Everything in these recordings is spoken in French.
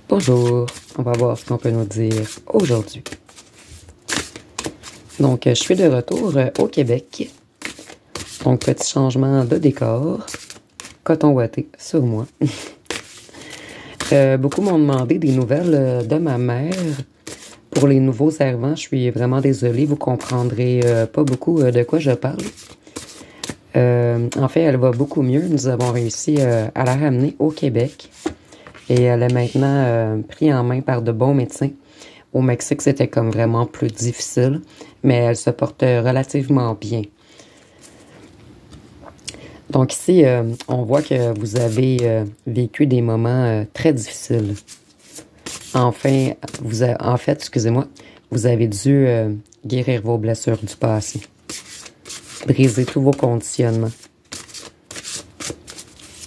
Bonjour, on va voir ce qu'on peut nous dire aujourd'hui. Donc, je suis de retour au Québec. Donc, petit changement de décor. Coton ouaté sur moi. Beaucoup m'ont demandé des nouvelles de ma mère. Pour les nouveaux servants, je suis vraiment désolée, vous comprendrez pas beaucoup de quoi je parle. En fait, elle va beaucoup mieux. Nous avons réussi à la ramener au Québec. Et elle est maintenant prise en main par de bons médecins. Au Mexique, c'était comme vraiment plus difficile, mais elle se porte relativement bien. Donc ici, on voit que vous avez vécu des moments très difficiles. En fait, excusez-moi, vous avez dû guérir vos blessures du passé. Briser tous vos conditionnements.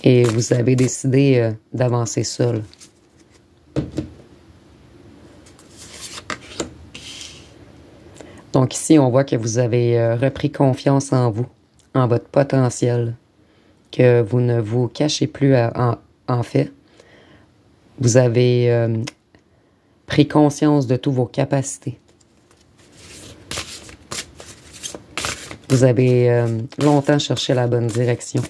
Et vous avez décidé d'avancer seul. Donc ici, on voit que vous avez repris confiance en vous, en votre potentiel, que vous ne vous cachez plus en fait. Vous avez pris conscience de toutes vos capacités. Vous avez longtemps cherché la bonne direction.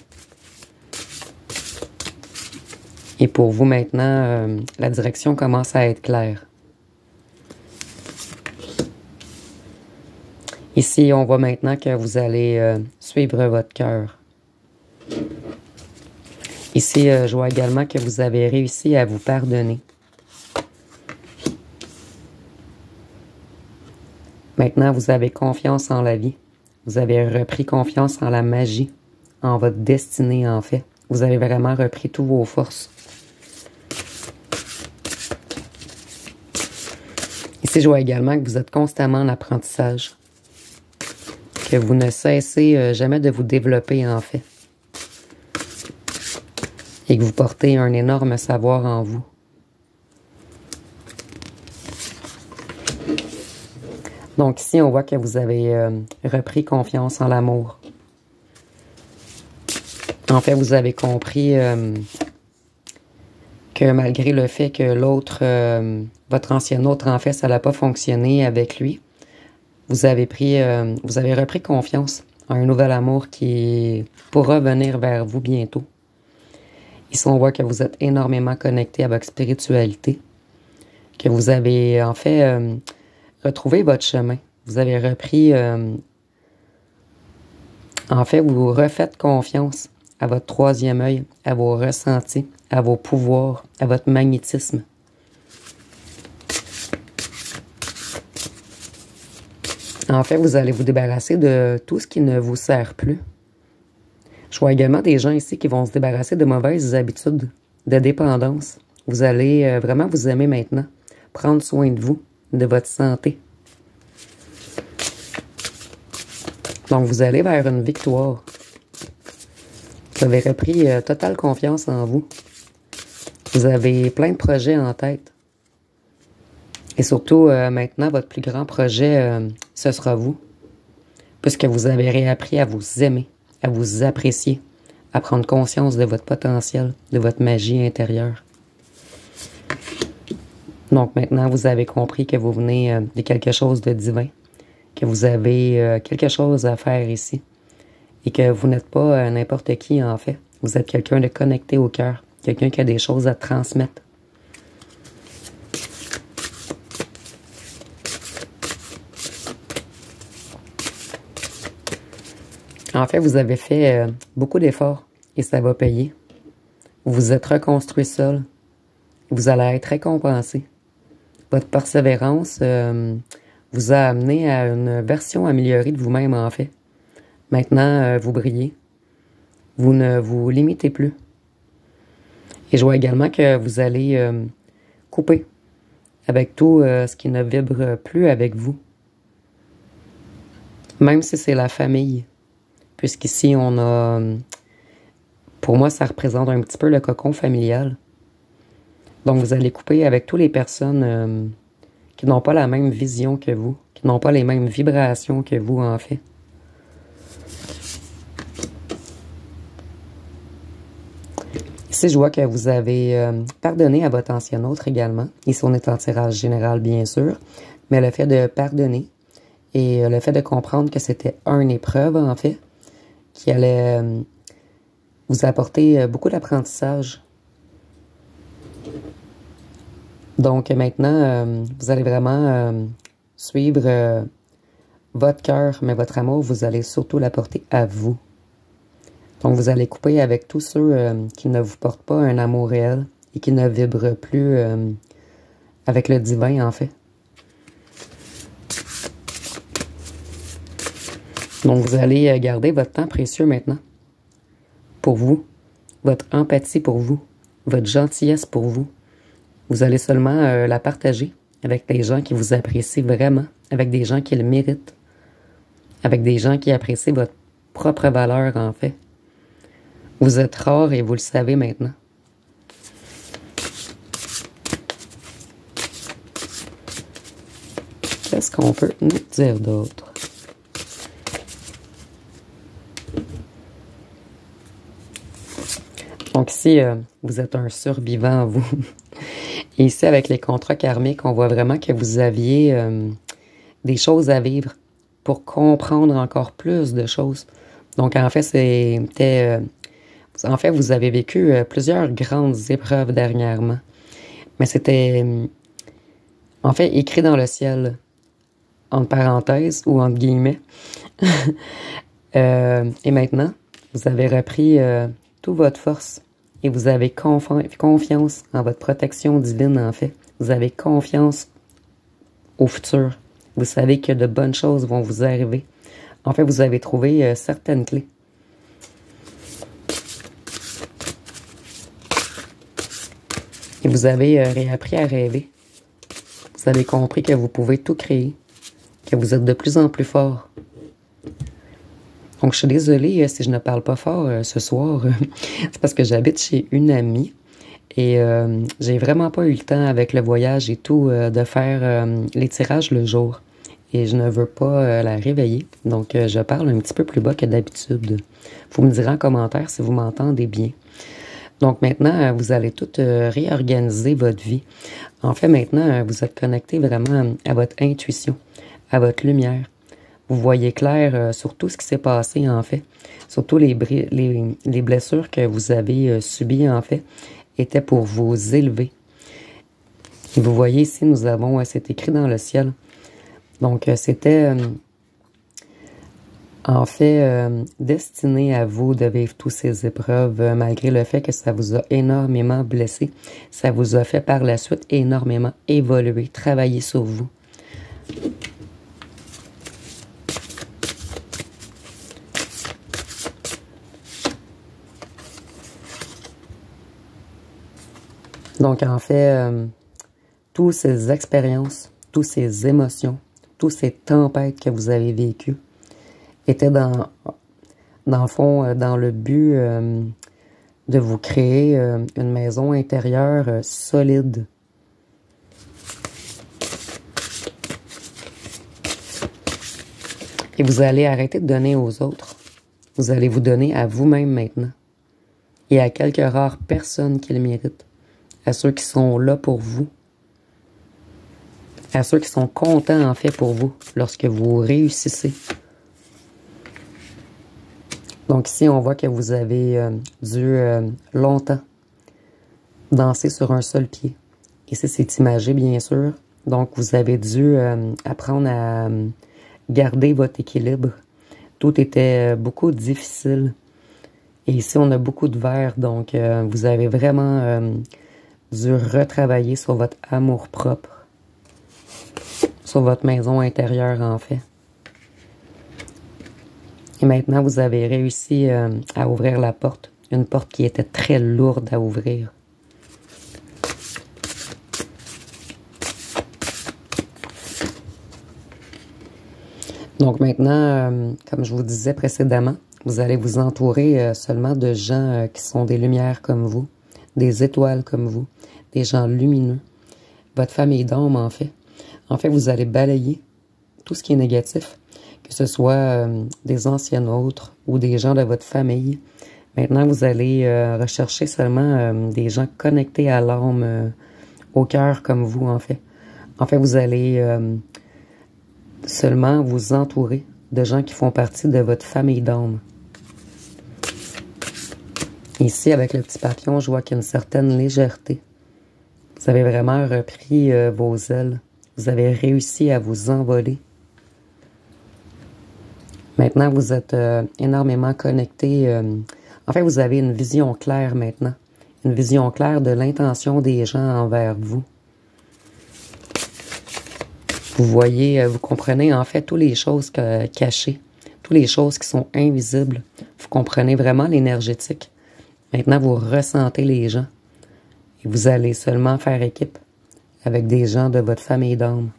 Et pour vous maintenant, la direction commence à être claire. Ici, on voit maintenant que vous allez suivre votre cœur. Ici, je vois également que vous avez réussi à vous pardonner. Maintenant, vous avez confiance en la vie. Vous avez repris confiance en la magie, en votre destinée en fait. Vous avez vraiment repris toutes vos forces. Ici, je vois également que vous êtes constamment en apprentissage. Que vous ne cessez jamais de vous développer en fait. Et que vous portez un énorme savoir en vous. Donc ici, on voit que vous avez repris confiance en l'amour. En fait, vous avez compris que malgré le fait que l'autre, votre ancien autre, en fait, ça n'a pas fonctionné avec lui, vous avez repris confiance en un nouvel amour qui pourra venir vers vous bientôt. Ici, on voit que vous êtes énormément connecté à votre spiritualité, que vous avez en fait retrouvé votre chemin. Vous avez repris, en fait, vous refaites confiance à votre troisième œil, à vos ressentis, à vos pouvoirs, à votre magnétisme. En fait, vous allez vous débarrasser de tout ce qui ne vous sert plus. Je vois également des gens ici qui vont se débarrasser de mauvaises habitudes, de dépendance. Vous allez vraiment vous aimer maintenant. Prendre soin de vous, de votre santé. Donc, vous allez vers une victoire. Vous avez repris totale confiance en vous. Vous avez plein de projets en tête. Et surtout, maintenant, votre plus grand projet, ce sera vous. Puisque vous avez réappris à vous aimer, à vous apprécier, à prendre conscience de votre potentiel, de votre magie intérieure. Donc maintenant, vous avez compris que vous venez de quelque chose de divin, que vous avez quelque chose à faire ici et que vous n'êtes pas n'importe qui en fait. Vous êtes quelqu'un de connecté au cœur, quelqu'un qui a des choses à transmettre. En fait, vous avez fait beaucoup d'efforts et ça va payer. Vous vous êtes reconstruit seul. Vous allez être récompensé. Votre persévérance vous a amené à une version améliorée de vous-même, en fait. Maintenant, vous brillez. Vous ne vous limitez plus. Et je vois également que vous allez couper avec tout ce qui ne vibre plus avec vous. Même si c'est la famille. Puisqu'ici, on a... Pour moi, ça représente un petit peu le cocon familial. Donc, vous allez couper avec toutes les personnes qui n'ont pas la même vision que vous, qui n'ont pas les mêmes vibrations que vous, en fait. Ici, je vois que vous avez pardonné à votre ancien autre également. Ici, on est en tirage général, bien sûr. Mais le fait de pardonner et le fait de comprendre que c'était une épreuve, en fait, qui allait vous apporter beaucoup d'apprentissage. Donc maintenant, vous allez vraiment suivre votre cœur, mais votre amour, vous allez surtout l'apporter à vous. Donc vous allez couper avec tous ceux qui ne vous portent pas un amour réel et qui ne vibrent plus avec le divin, en fait. Donc vous allez garder votre temps précieux maintenant pour vous, votre empathie pour vous, votre gentillesse pour vous. Vous allez seulement la partager avec des gens qui vous apprécient vraiment, avec des gens qui le méritent, avec des gens qui apprécient votre propre valeur, en fait. Vous êtes rare et vous le savez maintenant. Qu'est-ce qu'on peut nous dire d'autre? Donc ici, vous êtes un survivant, vous. Et ici, avec les contrats karmiques, on voit vraiment que vous aviez des choses à vivre pour comprendre encore plus de choses. Donc, en fait, vous avez vécu plusieurs grandes épreuves dernièrement. Mais c'était, en fait, écrit dans le ciel, entre parenthèses ou entre guillemets. Et maintenant, vous avez repris toute votre force. Et vous avez confiance en votre protection divine, en fait. Vous avez confiance au futur. Vous savez que de bonnes choses vont vous arriver. En fait, vous avez trouvé certaines clés. Et vous avez réappris à rêver. Vous avez compris que vous pouvez tout créer. Que vous êtes de plus en plus fort. Donc, je suis désolée si je ne parle pas fort ce soir. C'est parce que j'habite chez une amie et j'ai vraiment pas eu le temps avec le voyage et tout de faire les tirages le jour. Et je ne veux pas la réveiller. Donc, je parle un petit peu plus bas que d'habitude. Vous me direz en commentaire si vous m'entendez bien. Donc, maintenant, vous allez tout réorganiser votre vie. En fait, maintenant, vous êtes connecté vraiment à votre intuition, à votre lumière. Vous voyez clair sur tout ce qui s'est passé, en fait. Surtout les blessures que vous avez subies, en fait, étaient pour vous élever. Et vous voyez ici, nous avons, c'est écrit dans le ciel. Donc, c'était, en fait, destiné à vous de vivre toutes ces épreuves, malgré le fait que ça vous a énormément blessé. Ça vous a fait par la suite énormément évoluer, travailler sur vous. Donc, en fait, toutes ces expériences, toutes ces émotions, toutes ces tempêtes que vous avez vécues étaient dans le fond, dans le but de vous créer une maison intérieure solide. Et vous allez arrêter de donner aux autres. Vous allez vous donner à vous-même maintenant. Et à quelques rares personnes qui le méritent. À ceux qui sont là pour vous, à ceux qui sont contents en fait pour vous lorsque vous réussissez. Donc ici, on voit que vous avez dû longtemps danser sur un seul pied. Ici, c'est imagé, bien sûr. Donc, vous avez dû apprendre à garder votre équilibre. Tout était beaucoup difficile. Et ici, on a beaucoup de verre, donc vous avez vraiment dû retravailler sur votre amour-propre, sur votre maison intérieure, en fait. Et maintenant, vous avez réussi à ouvrir la porte, une porte qui était très lourde à ouvrir. Donc maintenant, comme je vous disais précédemment, vous allez vous entourer seulement de gens qui sont des lumières comme vous, des étoiles comme vous, des gens lumineux. Votre famille d'âme, en fait. En fait, vous allez balayer tout ce qui est négatif, que ce soit des anciens autres ou des gens de votre famille. Maintenant, vous allez rechercher seulement des gens connectés à l'âme, au cœur comme vous, en fait. En fait, vous allez seulement vous entourer de gens qui font partie de votre famille d'âme. Ici, avec le petit papillon, je vois qu'il y a une certaine légèreté. Vous avez vraiment repris vos ailes. Vous avez réussi à vous envoler. Maintenant, vous êtes énormément connecté. En fait, vous avez une vision claire maintenant. Une vision claire de l'intention des gens envers vous. Vous voyez, vous comprenez en fait toutes les choses cachées, toutes les choses qui sont invisibles. Vous comprenez vraiment l'énergétique. Maintenant, vous ressentez les gens. Et vous allez seulement faire équipe avec des gens de votre famille d'âme.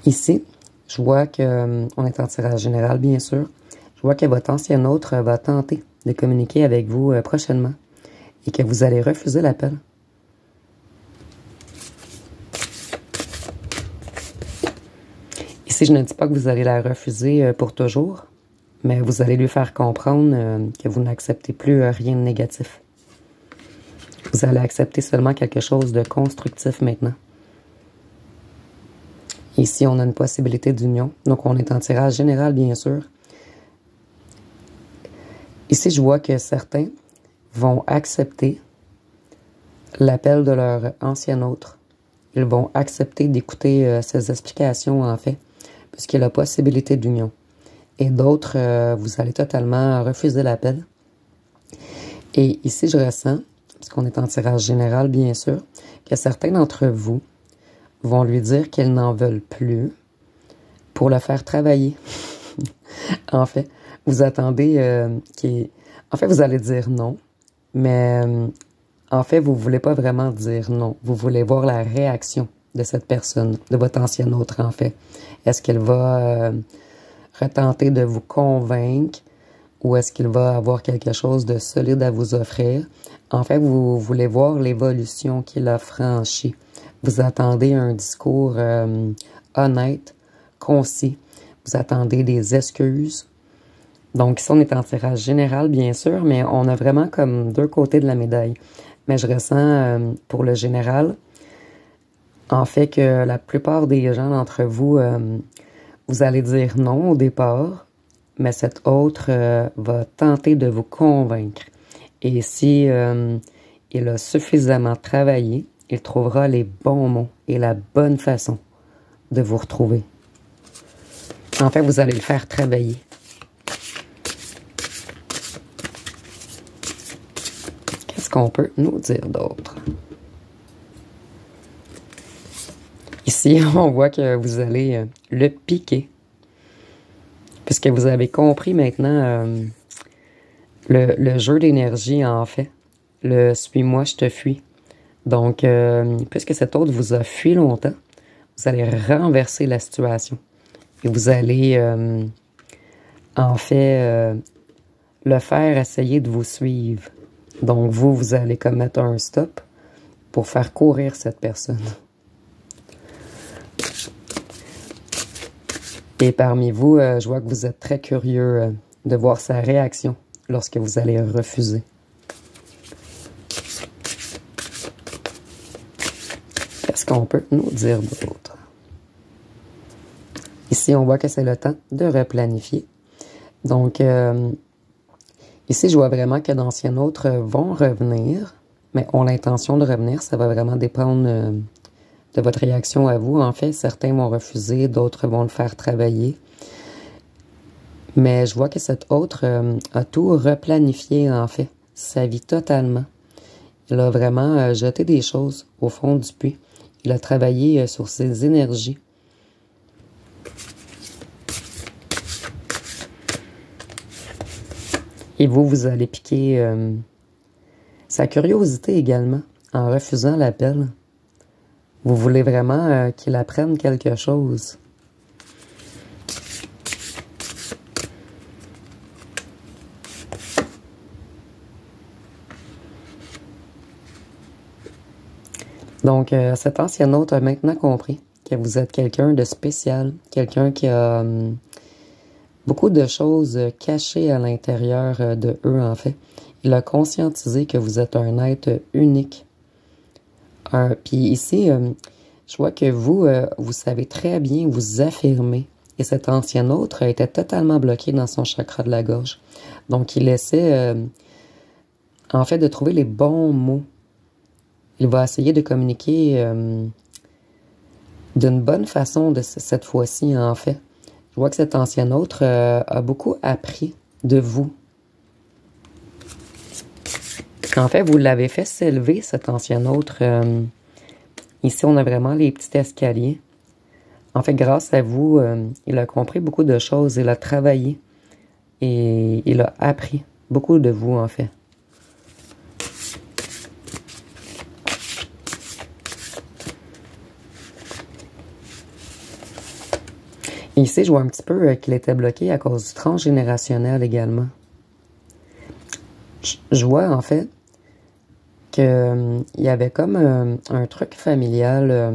Ici, je vois que, on est en tirage général, bien sûr. Je vois que votre ancien autre va tenter de communiquer avec vous prochainement et que vous allez refuser l'appel. Ici, je ne dis pas que vous allez la refuser pour toujours, mais vous allez lui faire comprendre que vous n'acceptez plus rien de négatif. Vous allez accepter seulement quelque chose de constructif maintenant. Ici, on a une possibilité d'union, donc on est en tirage général, bien sûr. Ici, je vois que certains vont accepter l'appel de leur ancien autre. Ils vont accepter d'écouter ces explications, en fait, puisqu'il y a la possibilité d'union. Et d'autres, vous allez totalement refuser l'appel. Et ici, je ressens, puisqu'on est en tirage général, bien sûr, que certains d'entre vous vont lui dire qu'ils n'en veulent plus pour le faire travailler. En fait, vous attendez En fait, vous allez dire non, mais en fait, vous ne voulez pas vraiment dire non. Vous voulez voir la réaction de cette personne, de votre ancienne autre, en fait. Est-ce qu'elle va retenter de vous convaincre ou est-ce qu'il va avoir quelque chose de solide à vous offrir? En fait, vous voulez voir l'évolution qu'il a franchie. Vous attendez un discours honnête, concis. Vous attendez des excuses. Donc, ici, on est en tirage général, bien sûr, mais on a vraiment comme deux côtés de la médaille. Mais je ressens, pour le général, en fait, que la plupart des gens d'entre vous, vous allez dire non au départ, mais cet autre va tenter de vous convaincre. Et si il a suffisamment travaillé, il trouvera les bons mots et la bonne façon de vous retrouver. En fait, vous allez le faire travailler. Qu'est-ce qu'on peut nous dire d'autre? Ici, on voit que vous allez le piquer. Puisque vous avez compris maintenant le jeu d'énergie, en fait. Le « suis-moi, je te fuis ». Donc, puisque cet autre vous a fui longtemps, vous allez renverser la situation. Et vous allez, en fait, le faire essayer de vous suivre. Donc, vous allez comme mettre un stop pour faire courir cette personne. Et parmi vous, je vois que vous êtes très curieux de voir sa réaction lorsque vous allez refuser. Qu'est-ce qu'on peut nous dire d'autre? Ici, on voit que c'est le temps de replanifier. Donc, ici, je vois vraiment que d'anciens autres vont revenir, mais ont l'intention de revenir. Ça va vraiment dépendre de votre réaction à vous. En fait, certains vont refuser, d'autres vont le faire travailler. Mais je vois que cet autre a tout replanifié, en fait, sa vie totalement. Il a vraiment jeté des choses au fond du puits. Il a travaillé sur ses énergies. Et vous allez piquer sa curiosité également, en refusant l'appel. Vous voulez vraiment qu'il apprenne quelque chose. Donc, cet ancien hôte a maintenant compris que vous êtes quelqu'un de spécial, quelqu'un qui a beaucoup de choses cachées à l'intérieur de eux, en fait. Il a conscientisé que vous êtes un être unique. Puis ici, je vois que vous, vous savez très bien vous affirmer. Et cet ancien autre était totalement bloqué dans son chakra de la gorge. Donc, il essaie, en fait, de trouver les bons mots. Il va essayer de communiquer d'une bonne façon cette fois-ci, en fait. Je vois que cet ancien autre a beaucoup appris de vous. En fait, vous l'avez fait s'élever, cet ancien autre. Ici, on a vraiment les petits escaliers. En fait, grâce à vous, il a compris beaucoup de choses. Il a travaillé et il a appris beaucoup de vous, en fait. Et ici, je vois un petit peu qu'il était bloqué à cause du transgénérationnel également. Je vois, en fait, qu'il y avait comme un truc familial.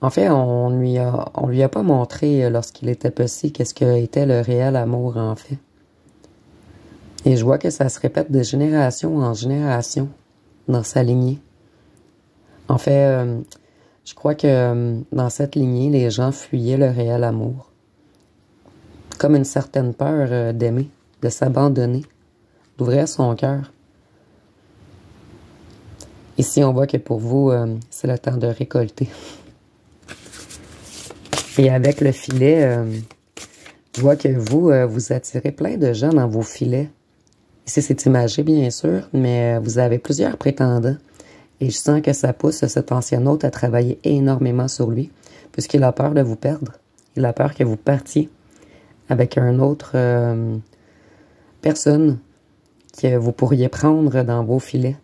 En fait, on lui a pas montré lorsqu'il était petit qu'est-ce que était le réel amour, en fait. Et je vois que ça se répète de génération en génération dans sa lignée. En fait, je crois que dans cette lignée, les gens fuyaient le réel amour. Comme une certaine peur d'aimer, de s'abandonner, d'ouvrir son cœur. Ici, on voit que pour vous, c'est le temps de récolter. Et avec le filet, je vois que vous, vous attirez plein de gens dans vos filets. Ici, c'est imagé, bien sûr, mais vous avez plusieurs prétendants. Et je sens que ça pousse cet ancien hôte à travailler énormément sur lui, puisqu'il a peur de vous perdre. Il a peur que vous partiez avec une autre personne que vous pourriez prendre dans vos filets.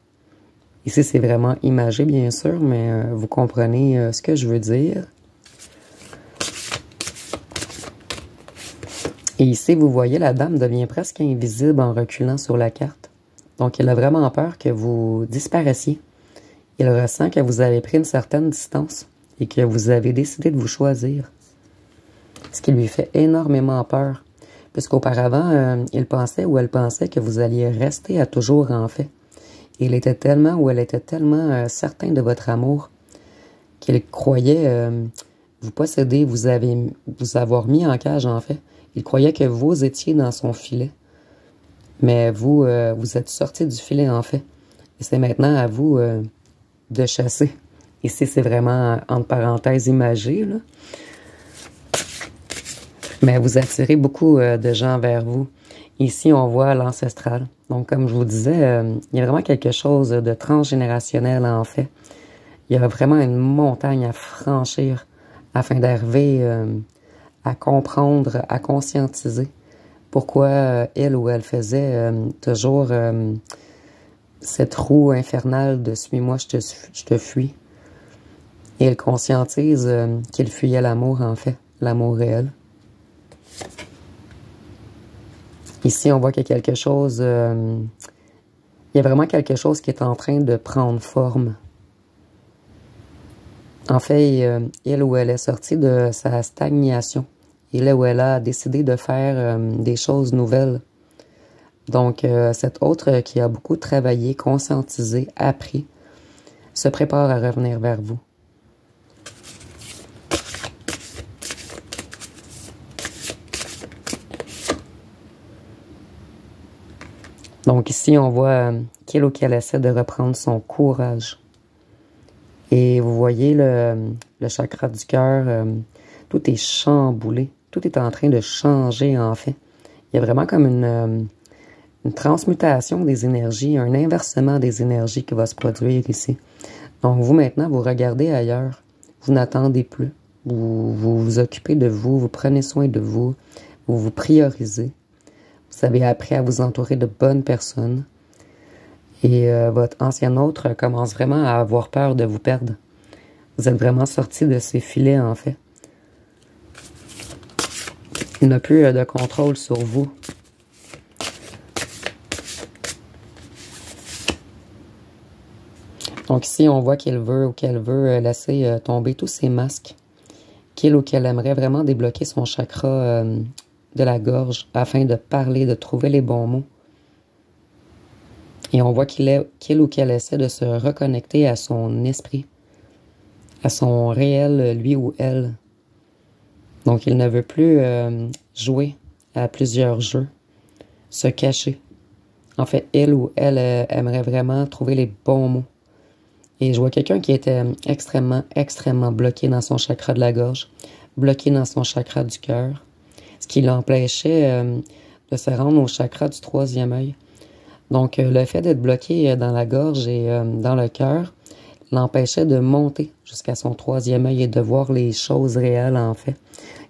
Ici, c'est vraiment imagé, bien sûr, mais vous comprenez ce que je veux dire. Et ici, vous voyez, la dame devient presque invisible en reculant sur la carte. Donc, il a vraiment peur que vous disparaissiez. Il ressent que vous avez pris une certaine distance et que vous avez décidé de vous choisir. Ce qui lui fait énormément peur. Puisqu'auparavant, il pensait ou elle pensait que vous alliez rester à toujours, en fait. Et il était tellement ou elle était tellement certain de votre amour qu'il croyait vous posséder, vous avoir mis en cage, en fait. Il croyait que vous étiez dans son filet. Mais vous, vous êtes sorti du filet, en fait. Et c'est maintenant à vous de chasser. Ici, c'est vraiment, entre parenthèses, imagé, là. Mais vous attirez beaucoup de gens vers vous. Ici, on voit l'ancestral. Donc, comme je vous disais, il y a vraiment quelque chose de transgénérationnel, en fait. Il y a vraiment une montagne à franchir afin d'arriver à comprendre, à conscientiser pourquoi elle ou elle faisait toujours cette roue infernale de « suis-moi, je te fuis ». Et elle conscientise qu'il fuyait l'amour, en fait, l'amour réel. Ici, on voit qu'il y a quelque chose, il y a vraiment quelque chose qui est en train de prendre forme. En fait, elle ou elle est sortie de sa stagnation. Et là où elle a décidé de faire des choses nouvelles. Donc, cette autre qui a beaucoup travaillé, conscientisé, appris, se prépare à revenir vers vous. Donc ici, on voit qu'il ou qu'elle essaie de reprendre son courage. Et vous voyez le chakra du cœur, tout est chamboulé. Tout est en train de changer, en fait. Il y a vraiment comme une transmutation des énergies, un inversement des énergies qui va se produire ici. Donc, vous, maintenant, vous regardez ailleurs. Vous n'attendez plus. Vous vous occupez de vous, vous prenez soin de vous, vous vous priorisez. Vous avez appris à vous entourer de bonnes personnes. Et votre ancien autre commence vraiment à avoir peur de vous perdre. Vous êtes vraiment sorti de ces filets, en fait. Il n'a plus de contrôle sur vous. Donc ici, on voit qu'il veut ou qu'elle veut laisser tomber tous ses masques. Qu'il ou qu'elle aimerait vraiment débloquer son chakra de la gorge afin de parler, de trouver les bons mots. Et on voit qu'il ou qu'elle essaie de se reconnecter à son esprit, à son réel lui ou elle. Donc, il ne veut plus jouer à plusieurs jeux, se cacher. En fait, il ou elle aimerait vraiment trouver les bons mots. Et je vois quelqu'un qui était extrêmement, extrêmement bloqué dans son chakra de la gorge, bloqué dans son chakra du cœur, ce qui l'empêchait de se rendre au chakra du troisième œil. Donc, le fait d'être bloqué dans la gorge et dans le cœur l'empêchait de monter jusqu'à son troisième œil et de voir les choses réelles, en fait.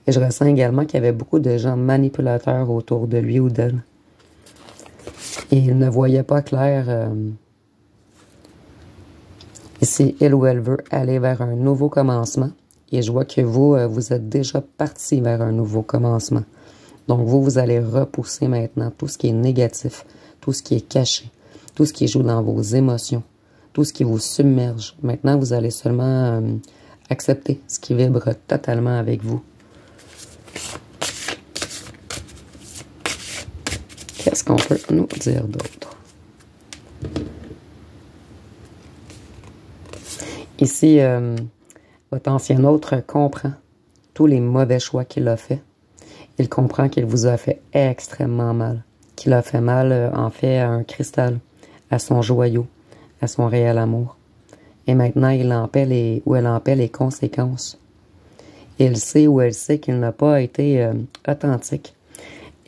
Et je ressens également qu'il y avait beaucoup de gens manipulateurs autour de lui ou d'elle. Et il ne voyait pas clair si il ou elle veut aller vers un nouveau commencement. Et je vois que vous, vous êtes déjà parti vers un nouveau commencement. Donc, vous allez repousser maintenant tout ce qui est négatif, tout ce qui est caché, tout ce qui joue dans vos émotions, tout ce qui vous submerge. Maintenant, vous allez seulement accepter ce qui vibre totalement avec vous. Qu'est-ce qu'on peut nous dire d'autre? Ici, votre ancien autre comprend tous les mauvais choix qu'il a fait. Il comprend qu'il vous a fait extrêmement mal. Qu'il a fait mal, en fait, à un cristal, à son joyau, à son réel amour. Et maintenant, il en paie elle en paie les conséquences. Il sait ou elle sait qu'il n'a pas été authentique.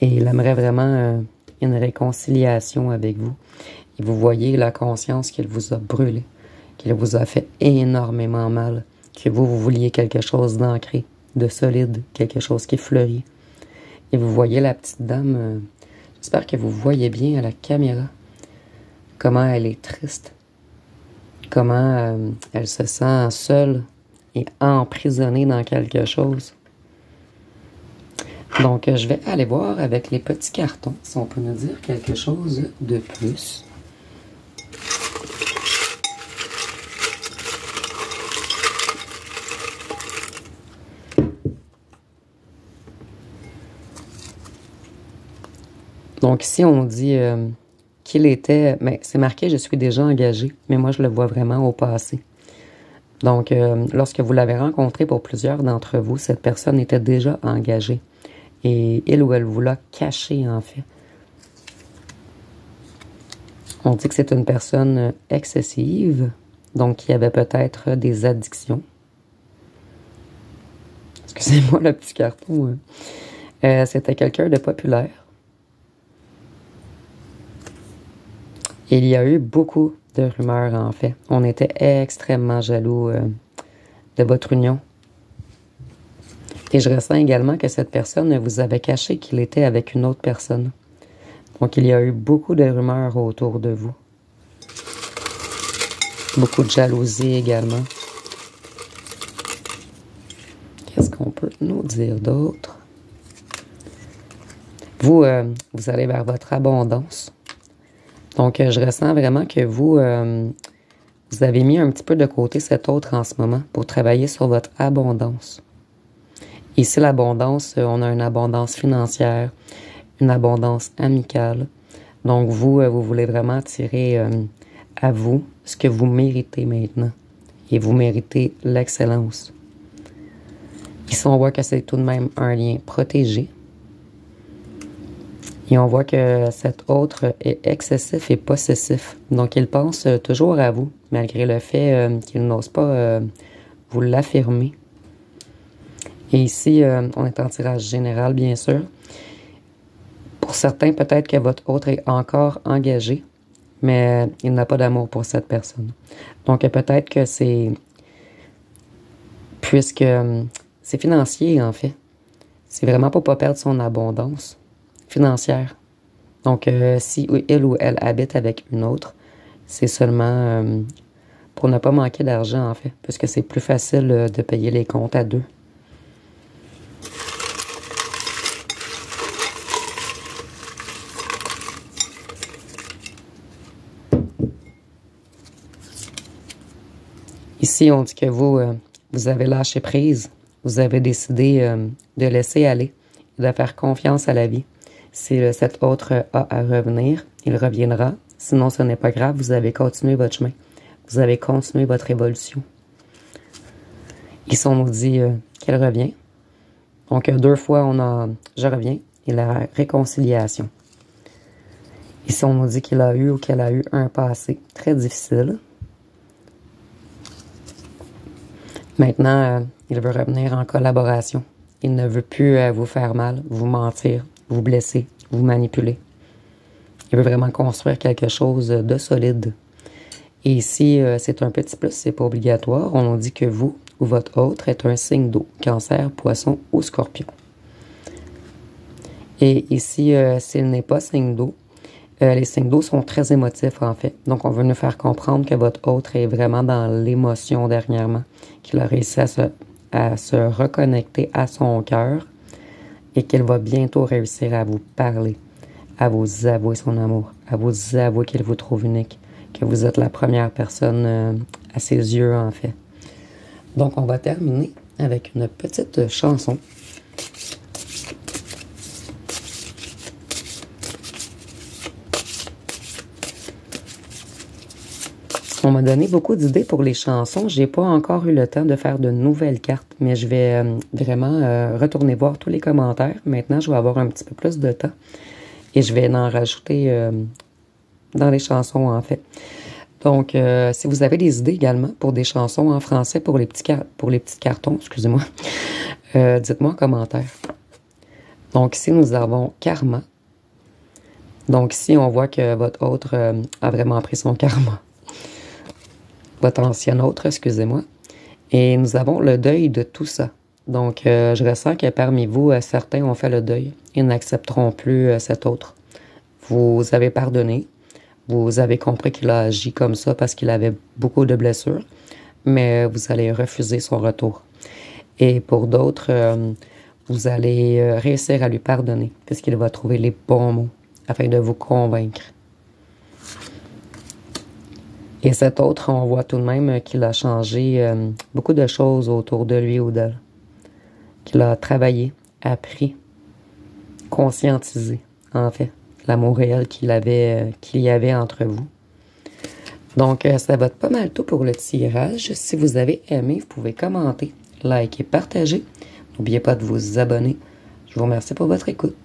Et il aimerait vraiment une réconciliation avec vous. Et vous voyez la conscience qu'il vous a brûlé, qu'il vous a fait énormément mal, que vous vouliez quelque chose d'ancré, de solide, quelque chose qui fleurit. Et vous voyez la petite dame, j'espère que vous voyez bien à la caméra, comment elle est triste, comment elle se sent seule et emprisonnée dans quelque chose. Donc, je vais aller voir avec les petits cartons si on peut nous dire quelque chose de plus. Donc, ici, on dit qu'il était... Mais c'est marqué « Je suis déjà engagé », mais moi, je le vois vraiment au passé. Donc, lorsque vous l'avez rencontré pour plusieurs d'entre vous, cette personne était déjà engagée. Et il ou elle vous l'a caché, en fait. On dit que c'est une personne excessive, donc qui avait peut-être des addictions. Excusez-moi, le petit carton. C'était quelqu'un de populaire. Et il y a eu beaucoup de rumeurs, en fait. On était extrêmement jaloux de votre union. Et je ressens également que cette personne vous avait caché qu'il était avec une autre personne. Donc, il y a eu beaucoup de rumeurs autour de vous. Beaucoup de jalousie également. Qu'est-ce qu'on peut nous dire d'autre? Vous, vous allez vers votre abondance. Donc, je ressens vraiment que vous, vous avez mis un petit peu de côté cet autre en ce moment pour travailler sur votre abondance. Ici, l'abondance, on a une abondance financière, une abondance amicale. Donc, vous, vous voulez vraiment tirer à vous ce que vous méritez maintenant. Et vous méritez l'excellence. Ici, on voit que c'est tout de même un lien protégé. Et on voit que cet autre est excessif et possessif. Donc, il pense toujours à vous, malgré le fait qu'il n'ose pas vous l'affirmer. Et ici, on est en tirage général, bien sûr. Pour certains, peut-être que votre autre est encore engagé, mais il n'a pas d'amour pour cette personne. Donc, peut-être que c'est... Puisque c'est financier, en fait. C'est vraiment pour ne pas perdre son abondance financière. Donc, si il ou elle habite avec une autre, c'est seulement pour ne pas manquer d'argent, en fait, puisque c'est plus facile de payer les comptes à deux. Ici, on dit que vous, vous avez lâché prise. Vous avez décidé de laisser aller et de faire confiance à la vie. Si cet autre a à revenir, il reviendra. Sinon, ce n'est pas grave, vous avez continué votre chemin. Vous avez continué votre évolution. Ici, on nous dit qu'elle revient. Donc, 2 fois, on a « je reviens » et la réconciliation. Ici, on nous dit qu'il a eu ou qu'elle a eu un passé très difficile. Maintenant, il veut revenir en collaboration. Il ne veut plus vous faire mal, vous mentir, vous blesser, vous manipuler. Il veut vraiment construire quelque chose de solide. Et ici, c'est un petit plus, c'est pas obligatoire. On nous dit que vous ou votre autre est un signe d'eau, Cancer, Poisson ou Scorpion. Et ici, s'il n'est pas signe d'eau, les signes d'eau sont très émotifs en fait. Donc, on veut nous faire comprendre que votre autre est vraiment dans l'émotion dernièrement, qu'il a réussi à se reconnecter à son cœur et qu'il va bientôt réussir à vous parler, à vous avouer son amour, à vous avouer qu'il vous trouve unique, que vous êtes la première personne à ses yeux en fait. Donc, on va terminer avec une petite chanson. On m'a donné beaucoup d'idées pour les chansons. J'ai pas encore eu le temps de faire de nouvelles cartes, mais je vais vraiment retourner voir tous les commentaires. Maintenant, je vais avoir un petit peu plus de temps et je vais en rajouter dans les chansons, en fait. Donc, si vous avez des idées également pour des chansons en français pour les petits cartons, excusez-moi, dites-moi en commentaire. Donc, ici, nous avons Karma. Donc, ici, on voit que votre autre a vraiment pris son karma. Votre ancien autre, excusez-moi. Et nous avons le deuil de tout ça. Donc, je ressens que parmi vous, certains ont fait le deuil et n'accepteront plus cet autre. Vous avez pardonné. Vous avez compris qu'il a agi comme ça parce qu'il avait beaucoup de blessures, mais vous allez refuser son retour. Et pour d'autres, vous allez réussir à lui pardonner puisqu'il va trouver les bons mots afin de vous convaincre. Et cet autre, on voit tout de même qu'il a changé beaucoup de choses autour de lui ou d'elle. Qu'il a travaillé, appris, conscientisé, en fait, l'amour réel qu'il y avait entre vous. Donc, ça va être pas mal tout pour le tirage. Si vous avez aimé, vous pouvez commenter, liker, partager. N'oubliez pas de vous abonner. Je vous remercie pour votre écoute.